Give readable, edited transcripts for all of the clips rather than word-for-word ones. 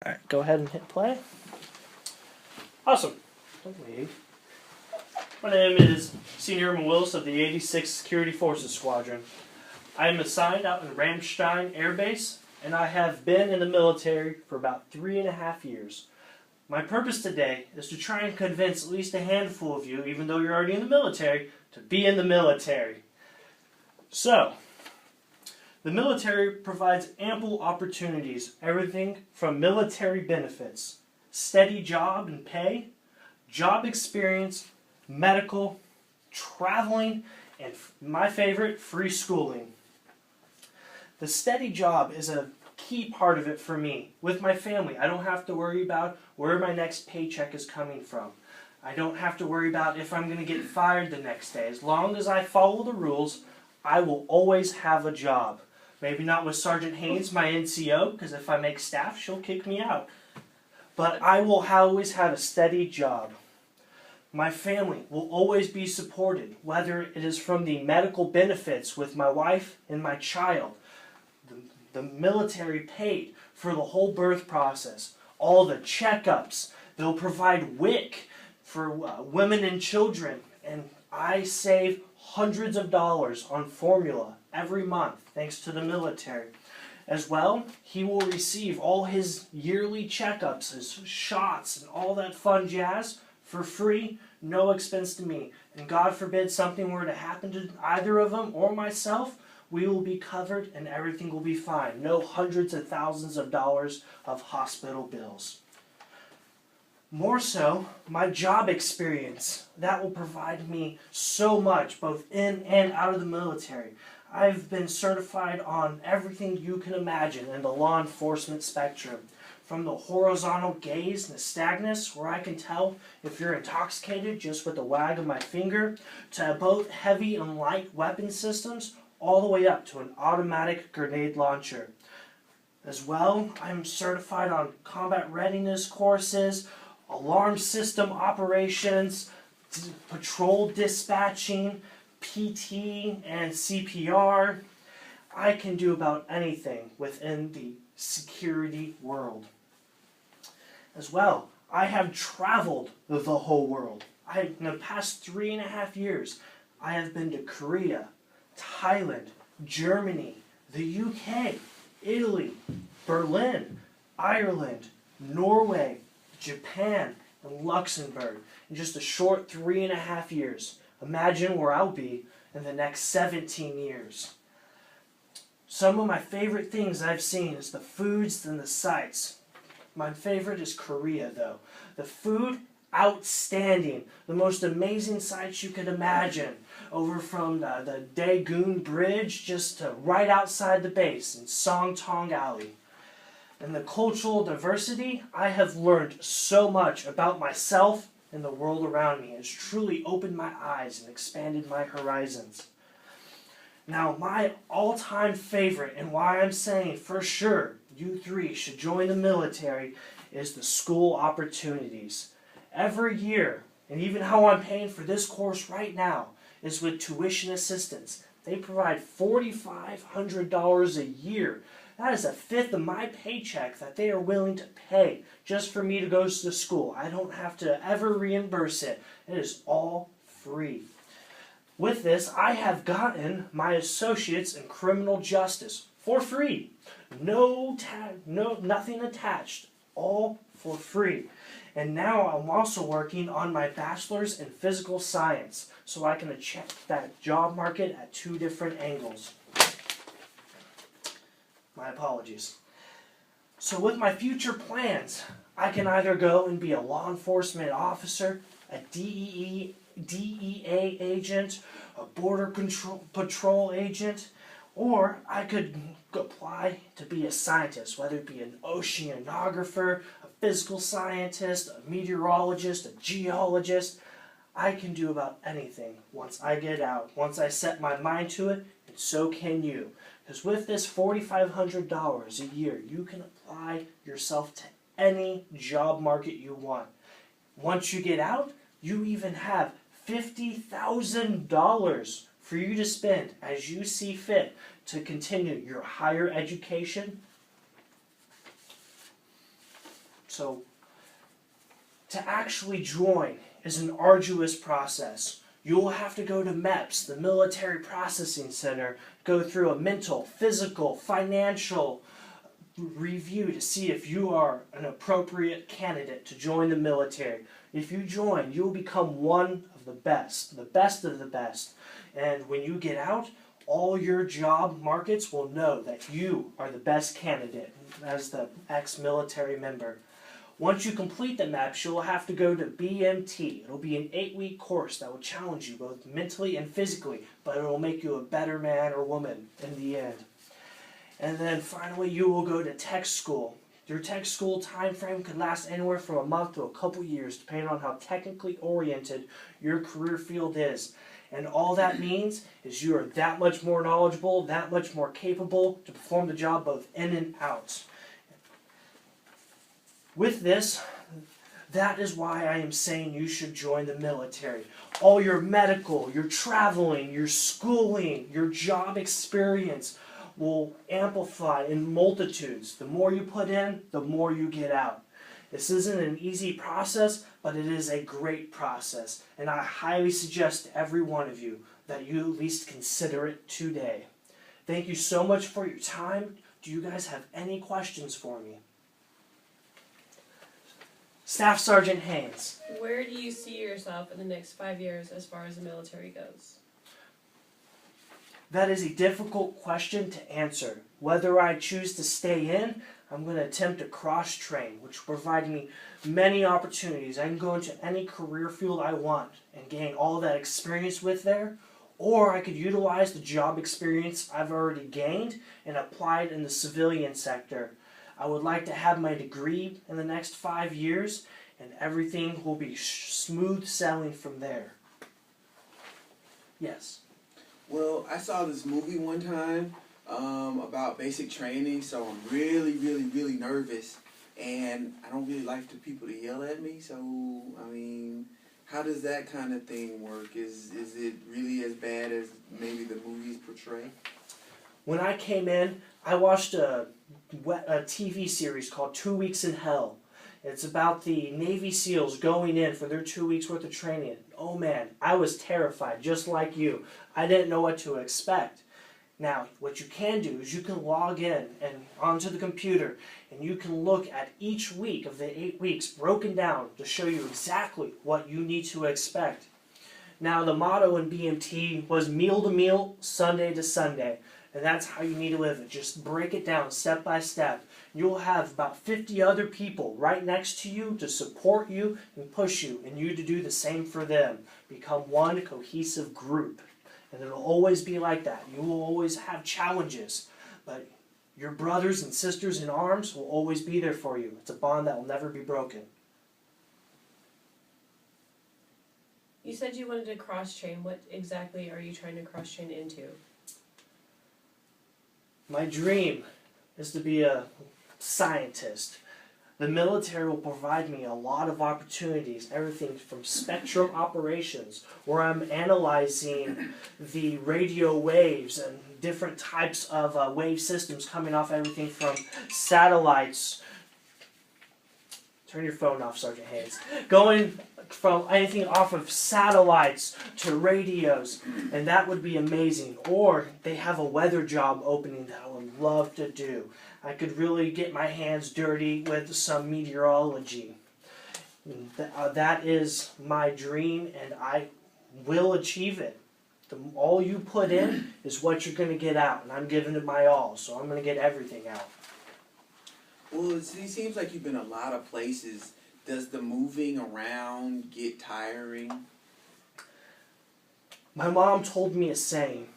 Alright, go ahead and hit play. Awesome. Don't leave. My name is Senior Airman Willis of the 86th Security Forces Squadron. I am assigned out in Ramstein Air Base, and I have been in the military for about 3.5 years. My purpose today is to try and convince at least a handful of you, even though you're already in the military, to be in the military. So, the military provides ample opportunities, everything from military benefits, steady job and pay, job experience, medical, traveling, and my favorite, free schooling. The steady job is a key part of it for me. With my family, I don't have to worry about where my next paycheck is coming from. I don't have to worry about if I'm going to get fired the next day. As long as I follow the rules, I will always have a job. Maybe not with Sergeant Haynes, my NCO, because if I make staff, she'll kick me out. But I will always have a steady job. My family will always be supported, whether it is from the medical benefits with my wife and my child. The military paid for the whole birth process, all the checkups. They'll provide WIC for women and children, and I save hundreds of dollars on formula every month thanks to the military. As well, he will receive all his yearly checkups, his shots, and all that fun jazz for free, no expense to me. And God forbid something were to happen to either of them or myself, we will be covered and everything will be fine. No hundreds of thousands of dollars of hospital bills. More so, my job experience. That will provide me so much, both in and out of the military. I've been certified on everything you can imagine in the law enforcement spectrum. From the horizontal gaze, nystagmus, where I can tell if you're intoxicated just with a wag of my finger, to both heavy and light weapon systems, all the way up to an automatic grenade launcher. As well, I'm certified on combat readiness courses, alarm system operations, patrol dispatching, PT, and CPR. I can do about anything within the security world. As well, I have traveled the whole world. In the past 3.5 years, I have been to Korea, Thailand, Germany, the UK, Italy, Berlin, Ireland, Norway, Japan, and Luxembourg in just a short 3.5 years. Imagine where I'll be in the next 17 years. Some of my favorite things I've seen is the foods and the sights. My favorite is Korea, though. The food, outstanding. The most amazing sights you could imagine. Over from the Daegun Bridge just to right outside the base in Songtong Alley. And the cultural diversity, I have learned so much about myself and the world around me. It's truly opened my eyes and expanded my horizons. Now, my all-time favorite, and why I'm saying for sure you three should join the military, is the school opportunities. Every year, and even how I'm paying for this course right now, is with tuition assistance. They provide $4,500 a year. That is a fifth of my paycheck that they are willing to pay just for me to go to school. I don't have to ever reimburse it. It is all free. With this, I have gotten my associates in criminal justice for free. Nothing attached. All for free. And now I'm also working on my bachelor's in physical science, so I can check that job market at 2 different angles. My apologies. So with my future plans, I can either go and be a law enforcement officer, a DEA agent, a border patrol agent, or I could apply to be a scientist, whether it be an oceanographer, a physical scientist, a meteorologist, a geologist. I can do about anything once I get out. Once I set my mind to it, and so can you. Because with this $4,500 a year, you can apply yourself to any job market you want. Once you get out, you even have $50,000 for you to spend as you see fit to continue your higher education So to actually join is an arduous process. You will have to go to MEPS, the Military Processing Center, go through a mental, physical, financial review to see if you are an appropriate candidate to join the military. If you join, you will become one of the best of the best. And when you get out, all your job markets will know that you are the best candidate as the ex-military member. Once you complete the MAPS, you'll have to go to BMT. It'll be an 8-week course that will challenge you both mentally and physically, but it will make you a better man or woman in the end. And then finally, you will go to tech school. Your tech school time frame could last anywhere from a month to a couple years, depending on how technically oriented your career field is. And all that means is you are that much more knowledgeable, that much more capable to perform the job both in and out. With this, that is why I am saying you should join the military. All your medical, your traveling, your schooling, your job experience will amplify in multitudes. The more you put in, the more you get out. This isn't an easy process, but it is a great process. And I highly suggest to every one of you that you at least consider it today. Thank you so much for your time. Do you guys have any questions for me? Staff Sergeant Haynes. Where do you see yourself in the next 5 years as far as the military goes? That is a difficult question to answer. Whether I choose to stay in, I'm going to attempt to cross-train, which will provide me many opportunities. I can go into any career field I want and gain all that experience with there, or I could utilize the job experience I've already gained and apply it in the civilian sector. I would like to have my degree in the next 5 years, and everything will be smooth sailing from there. Yes? Well, I saw this movie one time about basic training, so I'm really nervous, and I don't really like the people to yell at me, so, I mean, how does that kind of thing work? Is it really as bad as maybe the movies portray? When I came in, I watched a TV series called 2 Weeks in Hell. It's about the Navy SEALs going in for their 2 weeks worth of training. Oh man, I was terrified, just like you. I didn't know what to expect. Now, what you can do is you can log in and onto the computer, and you can look at each week of the 8 weeks broken down to show you exactly what you need to expect. Now, the motto in BMT was meal to meal, Sunday to Sunday. And that's how you need to live it. Just break it down step by step. You'll have about 50 other people right next to you to support you and push you, and you to do the same for them. Become one cohesive group. And it'll always be like that. You will always have challenges, but your brothers and sisters in arms will always be there for you. It's a bond that will never be broken. You said you wanted to cross-train. What exactly are you trying to cross-train into? My dream is to be a scientist. The military will provide me a lot of opportunities, everything from spectrum operations, where I'm analyzing the radio waves and different types of wave systems coming off everything from satellites. Turn your phone off, Sergeant Hayes. Going from anything off of satellites to radios, and that would be amazing. Or they have a weather job opening that I would love to do. I could really get my hands dirty with some meteorology. That is my dream, and I will achieve it. All you put in is what you're going to get out, and I'm giving it my all, so I'm going to get everything out. Well, it seems like you've been a lot of places. Does the moving around get tiring? My mom told me a saying.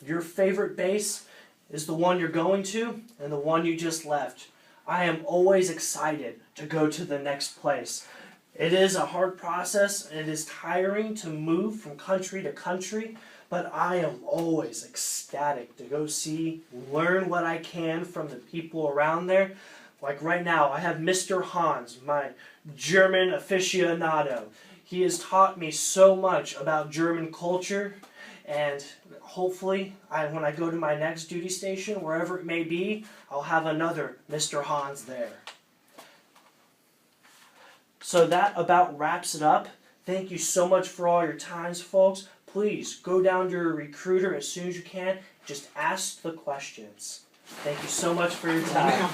Your favorite base is the one you're going to and the one you just left. I am always excited to go to the next place. It is a hard process. It is tiring to move from country to country, but I am always ecstatic to go see, learn what I can from the people around there. Like right now, I have Mr. Hans, my German aficionado. He has taught me so much about German culture, and hopefully, when I go to my next duty station, wherever it may be, I'll have another Mr. Hans there. So that about wraps it up. Thank you so much for all your times, folks. Please go down to your recruiter as soon as you can. Just ask the questions. Thank you so much for your time.